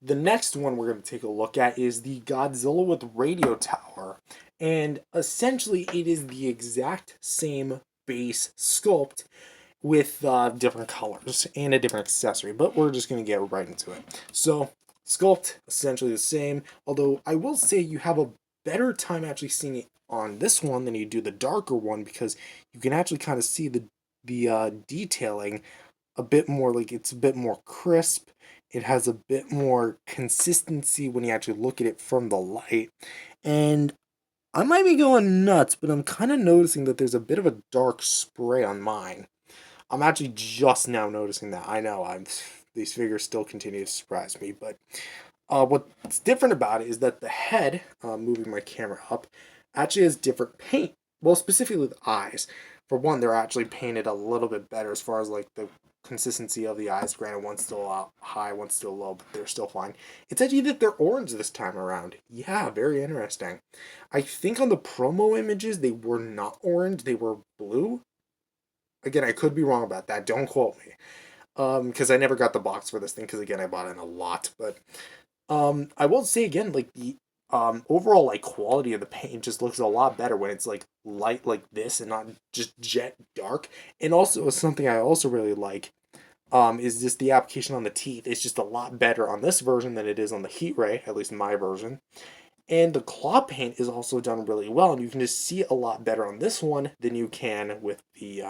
The next one we're going to take a look at is the Godzilla with Radio Tower. And essentially, it is the exact same base sculpt with different colors and a different accessory, but we're just going to get right into it. So, sculpt, essentially the same, although I will say you have a better time actually seeing it on this one than you do the darker one, because you can actually kind of see the detailing a bit more, like it's a bit more crisp. It has a bit more consistency when you actually look at it from the light. And I might be going nuts, but I'm kind of noticing that there's a bit of a dark spray on mine. I'm actually just now noticing that. I know these figures still continue to surprise me, but what's different about it is that the head, moving my camera up, actually has different paint. Well, specifically the eyes. For one, they're actually painted a little bit better as far as like the consistency of the eyes. Granted, one's still high, one's still low, but they're still fine. It's actually that they're orange this time around. Yeah, very interesting. I think on the promo images they were not orange; they were blue. Again, I could be wrong about that. Don't quote me. Because I never got the box for this thing. Because again, I bought it in a lot, but I will say again, like the overall like quality of the paint just looks a lot better when it's like light like this and not just jet dark. And also something I also really like is just the application on the teeth. It's just a lot better on this version than it is on the Heat Ray, at least my version. And the claw paint is also done really well, and you can just see it a lot better on this one than you can with the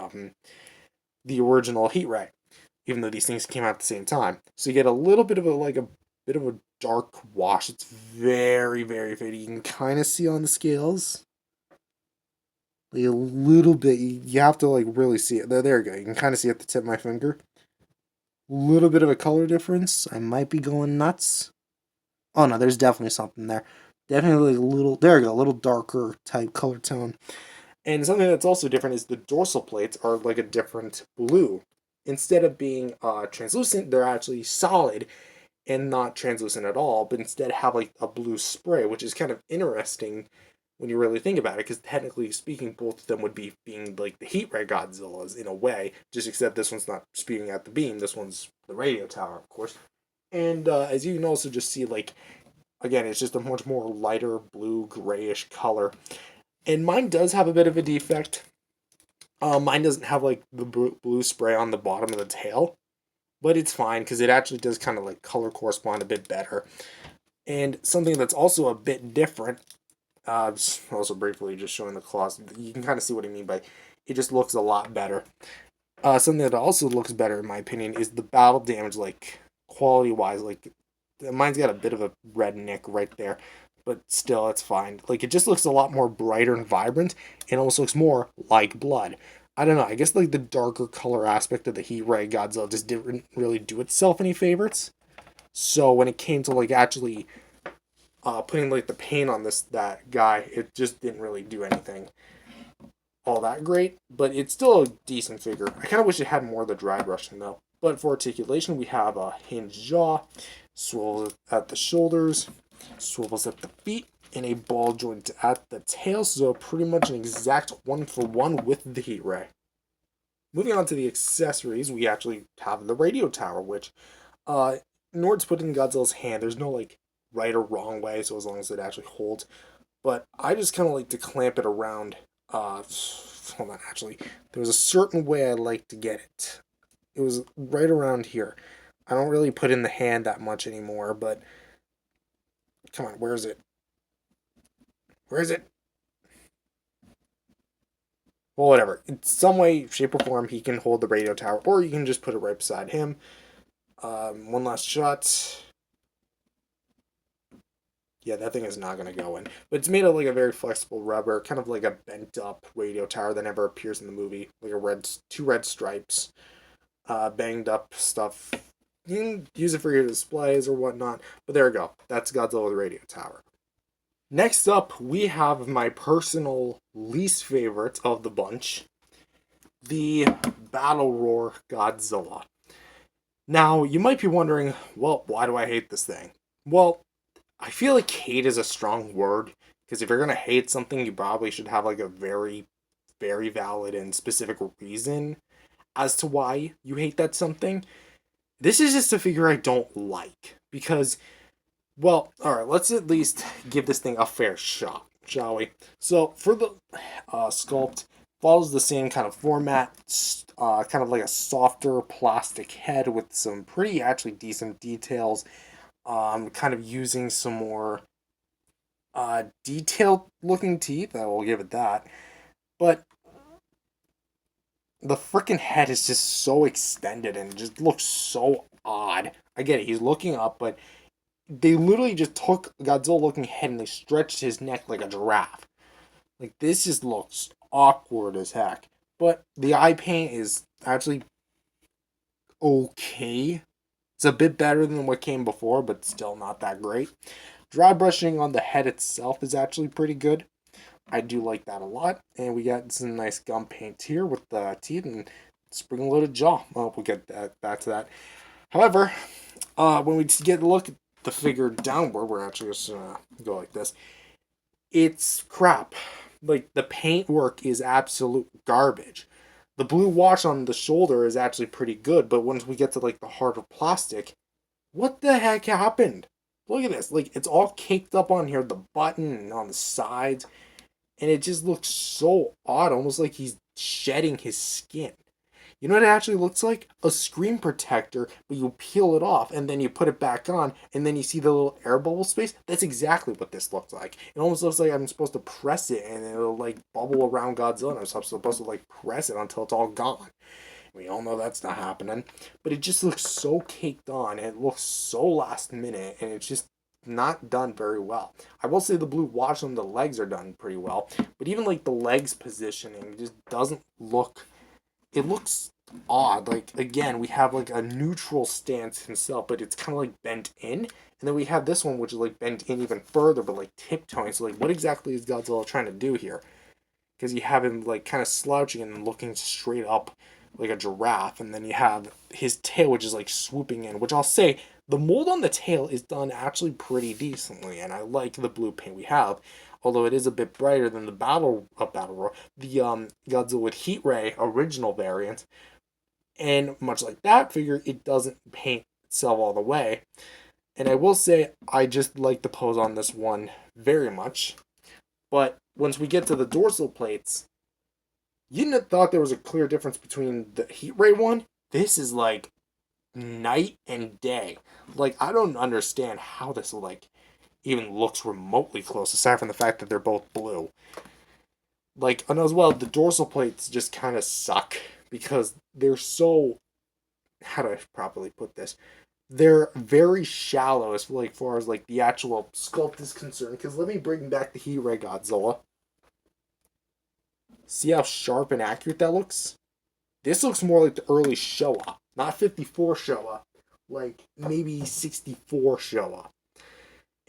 original Heat Ray, even though these things came out at the same time. So you get a little bit of a bit of a dark wash. It's very, very faded. You can kind of see on the scales. Like a little bit. You have to like really see it. There you go. You can kind of see at the tip of my finger. Little bit of a color difference. I might be going nuts. Oh no, there's definitely something there. Definitely a little, there you go, a little darker type color tone. And something that's also different is the dorsal plates are like a different blue. Instead of being translucent, they're actually solid and not translucent at all, but instead have like a blue spray, which is kind of interesting when you really think about it, because technically speaking, both of them would be being like the Heat Ray Godzillas in a way, just except this one's not spewing out the beam, this one's the radio tower, of course. And as you can also just see, like, again, it's just a much more lighter blue grayish color. And mine does have a bit of a defect. Mine doesn't have like the blue spray on the bottom of the tail, but it's fine because it actually does kind of like color correspond a bit better. And something that's also a bit different, just also briefly just showing the claws, you can kind of see what I mean by it just looks a lot better. Something that also looks better in my opinion is the battle damage, like quality wise, like mine's got a bit of a red nick right there, but still it's fine. Like it just looks a lot more brighter and vibrant, and almost looks more like blood. I don't know. I guess like the darker color aspect of the Heat Ray Godzilla just didn't really do itself any favorites. So when it came to like actually putting like the paint on that guy, it just didn't really do anything all that great. But it's still a decent figure. I kind of wish it had more of the dry brushing though. But for articulation, we have a hinged jaw, swivels at the shoulders, swivels at the feet, and a ball joint at the tail. So pretty much an exact one for one with the Heat Ray. Moving on to the accessories, we actually have the radio tower, which in order to put in Godzilla's hand, there's no like right or wrong way, so as long as it actually holds. But I just kind of like to clamp it around. Hold on, actually, there was a certain way I like to get it. It was right around here. I don't really put in the hand that much anymore, but come on, where is it? Where is it? Well, whatever. In some way, shape, or form, he can hold the radio tower, or you can just put it right beside him. One last shot. Yeah, that thing is not going to go in. But it's made of like a very flexible rubber, kind of like a bent up radio tower that never appears in the movie. Like two red stripes, banged up stuff. You can use it for your displays or whatnot. But there we go. That's Godzilla the Radio Tower. Next up, we have my personal least favorite of the bunch, the Battle Roar Godzilla. Now, you might be wondering, well, why do I hate this thing? Well, I feel like hate is a strong word, because if you're going to hate something, you probably should have like a very, very valid and specific reason as to why you hate that something. This is just a figure I don't like, because Well, alright, let's at least give this thing a fair shot, shall we? So, for the sculpt, follows the same kind of format, kind of like a softer plastic head with some pretty actually decent details, kind of using some more detailed looking teeth, I will give it that. But the freaking head is just so extended and it just looks so odd. I get it, he's looking up, but they literally just took Godzilla looking head and they stretched his neck like a giraffe. Like, this just looks awkward as heck. But the eye paint is actually okay. It's a bit better than what came before, but still not that great. Dry brushing on the head itself is actually pretty good. I do like that a lot. And we got some nice gum paint here with the teeth and spring-loaded jaw. Well, we'll get back to that. However, when we get a look at the figure downward, we're actually just gonna go like this. It's crap. Like, the paint work is absolute garbage. The blue wash on the shoulder is actually pretty good, but once we get to like the harder plastic, what the heck happened? Look at this. Like, it's all caked up on here, the button and on the sides, and it just looks so odd, almost like he's shedding his skin. You know what it actually looks like? A screen protector, but you peel it off and then you put it back on and then you see the little air bubble space. That's exactly what this looks like. It almost looks like I'm supposed to press it and it'll like bubble around Godzilla and I'm supposed to like press it until it's all gone. We all know that's not happening. But it just looks so caked on and it looks so last minute and it's just not done very well. I will say the blue wash on the legs are done pretty well, but even like the legs positioning just doesn't look, it looks odd. Like, again, we have like a neutral stance himself, but it's kind of like bent in. And then we have this one, which is like bent in even further, but like tiptoeing. So, like, what exactly is Godzilla trying to do here? Because you have him like kind of slouching and looking straight up like a giraffe, and then you have his tail, which is like swooping in. Which I'll say, the mold on the tail is done actually pretty decently, and I like the blue paint we have. Although it is a bit brighter than the battle roar, the Godzilla with Heat Ray original variant, and much like that figure, it doesn't paint itself all the way. And I will say, I just like the pose on this one very much. But once we get to the dorsal plates, you didn't have thought there was a clear difference between the Heat Ray one. This is like night and day. Like, I don't understand how this like even looks remotely close, aside from the fact that they're both blue. Like, and as well, the dorsal plates just kind of suck because they're so, how do I properly put this? They're very shallow as like far as like the actual sculpt is concerned. Because let me bring back the Heat Ray Godzilla. See how sharp and accurate that looks? This looks more like the early Showa, not 54 Showa, like maybe 64 Showa.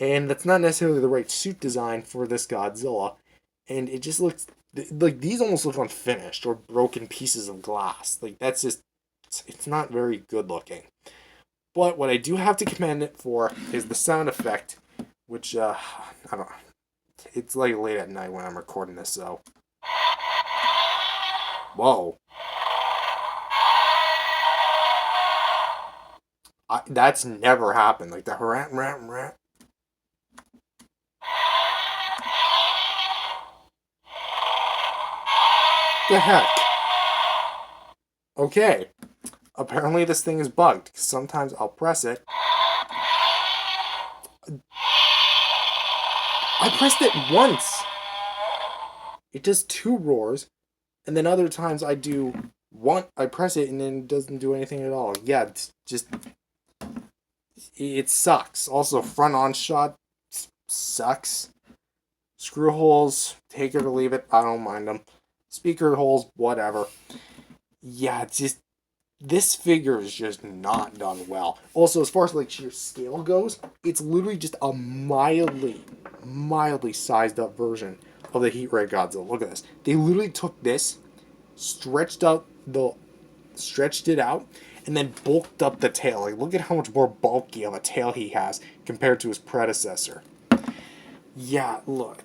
And that's not necessarily the right suit design for this Godzilla. And it just looks like these almost look unfinished or broken pieces of glass. Like, that's just, it's not very good looking. But what I do have to commend it for is the sound effect, which I don't know. It's like late at night when I'm recording this, so. Whoa. That's never happened. Like the rat rat rat. The heck? Okay. Apparently this thing is bugged. Sometimes I'll press it. I pressed it once. It does 2 roars. And then other times I do one. I press it and then it doesn't do anything at all. Yeah, it's just, it sucks. Also, front on shot sucks. Screw holes, take it or leave it. I don't mind them. Speaker holes, whatever. Yeah, it's just, this figure is just not done well. Also, as far as like sheer scale goes, it's literally just a mildly sized up version of the Heat Ray Godzilla. Look at this. They literally took this, stretched it out, and then bulked up the tail. Like, look at how much more bulky of a tail he has compared to his predecessor. Yeah, look,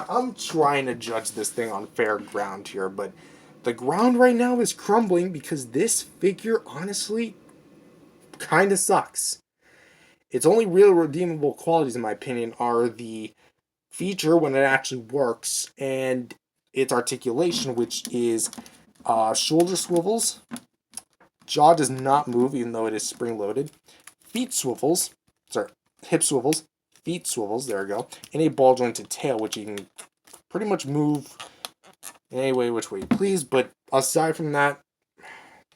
I'm trying to judge this thing on fair ground here, but the ground right now is crumbling because this figure, honestly, kind of sucks. Its only real redeemable qualities, in my opinion, are the feature when it actually works and its articulation, which is shoulder swivels. Jaw does not move, even though it is spring-loaded. Feet swivels. Sorry, hip swivels. Feet swivels, there we go. And a ball-jointed tail, which you can pretty much move in any way which way you please. But aside from that,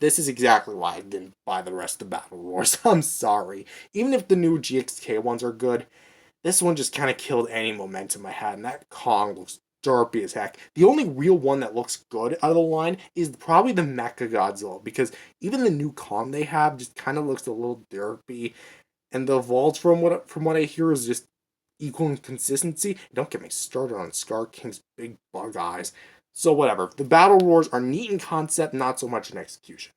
this is exactly why I didn't buy the rest of Battle Wars. I'm sorry. Even if the new GXK ones are good, this one just kind of killed any momentum I had, and that Kong looks derpy as heck. The only real one that looks good out of the line is probably the MechaGodzilla, because even the new Kong they have just kind of looks a little derpy, and the vaults from what I hear is just equal in consistency. Don't get me started on Scar King's big bug eyes. So whatever. The battle roars are neat in concept, not so much in execution.